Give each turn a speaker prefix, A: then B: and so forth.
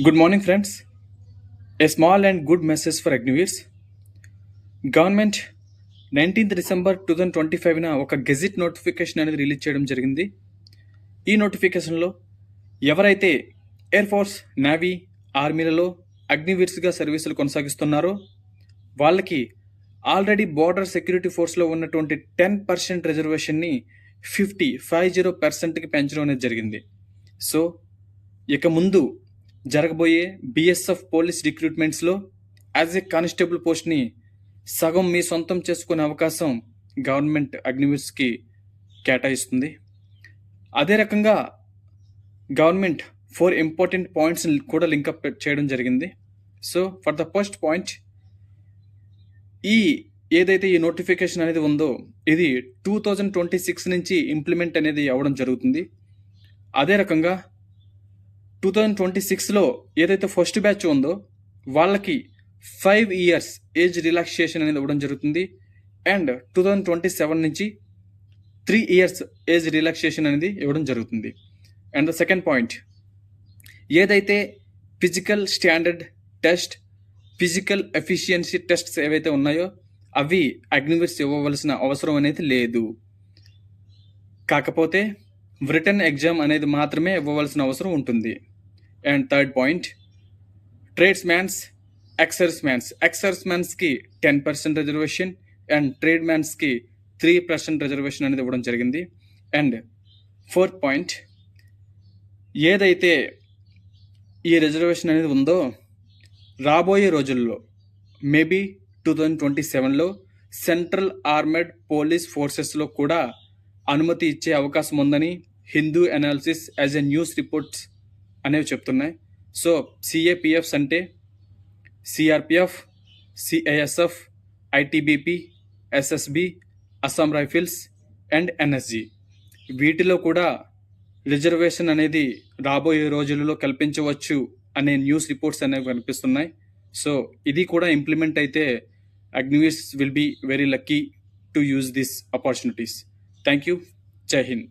A: Good morning, friends. A small and good message for Agnivirs. Government 19th December 2025న ఒక gazette notification అనేది release చేయడం జరిగింది. ఈ నోటిఫికేషన్లో ఎవరైతే ఎయిర్ ఫోర్స్, నేవీ, ఆర్మీలలో అగ్నివీర్స్గా సర్వీసులు కొనసాగిస్తున్నారో వాళ్ళకి ఆల్రెడీ బార్డర్ సెక్యూరిటీ ఫోర్స్లో ఉన్నటువంటి 10% రిజర్వేషన్ని 50% పెంచడం అనేది జరిగింది. సో ఇక ముందు జరగబోయే బిఎస్ఎఫ్ పోలీస్ రిక్రూట్మెంట్స్లో యాజ్ ఏ కానిస్టేబుల్ పోస్ట్ని సగం మీ సొంతం చేసుకునే అవకాశం గవర్నమెంట్ అగ్నివీర్స్కి కేటాయిస్తుంది. అదే రకంగా గవర్నమెంట్ 4 ఇంపార్టెంట్ పాయింట్స్ కూడా లింకప్ చేయడం జరిగింది. So for the first point, ఏదైతే ఈ నోటిఫికేషన్ అనేది ఉందో ఇది 2026 నుంచి ఇంప్లిమెంట్ అనేది అవ్వడం జరుగుతుంది. అదే రకంగా 2026లో ఏదైతే ఫస్ట్ బ్యాచ్ ఉందో వాళ్ళకి 5 years ఏజ్ రిలాక్సేషన్ అనేది ఇవ్వడం జరుగుతుంది. అండ్ 2027 నుంచి 3 years ఏజ్ రిలాక్సేషన్ అనేది ఇవ్వడం జరుగుతుంది. అండ్ ద సెకండ్ పాయింట్, ఏదైతే physical standard test, physical efficiency tests ఏవైతే ఉన్నాయో అవి అగ్నివీర్స్ ఇవ్వవలసిన అవసరం అనేది లేదు. కాకపోతే రిటన్ ఎగ్జామ్ అనేది మాత్రమే ఇవ్వవలసిన అవసరం ఉంటుంది. అండ్ థర్డ్ పాయింట్, ట్రేడ్స్మ్యాన్స్, ఎక్సర్స్మ్యాన్స్కి 10% రిజర్వేషన్ అండ్ ట్రేడ్ మ్యాన్స్కి 3% రిజర్వేషన్ అనేది ఇవ్వడం జరిగింది. అండ్ ఫోర్త్ పాయింట్, ఏదైతే ఈ రిజర్వేషన్ అనేది ఉందో రాబోయే రోజుల్లో మేబీ 2027లో సెంట్రల్ ఆర్మడ్ పోలీస్ ఫోర్సెస్లో కూడా అనుమతి ఇచ్చే అవకాశం ఉందని Hindu analysis as a news reports అనేవి చెప్తున్నాయి. సో సిఏపిఎఫ్స్ అంటే CRPF, CISF, ITBP, SSB, Assam rifles and NSG వీటిలో కూడా రిజర్వేషన్ అనేది రాబోయే రోజులలో కల్పించవచ్చు అనే న్యూస్ రిపోర్ట్స్ అనేవి కనిపిస్తున్నాయి. సో ఇది కూడా ఇంప్లిమెంట్ అయితే Agniveers will be very lucky to use this opportunities. Thank you. Jai Hind.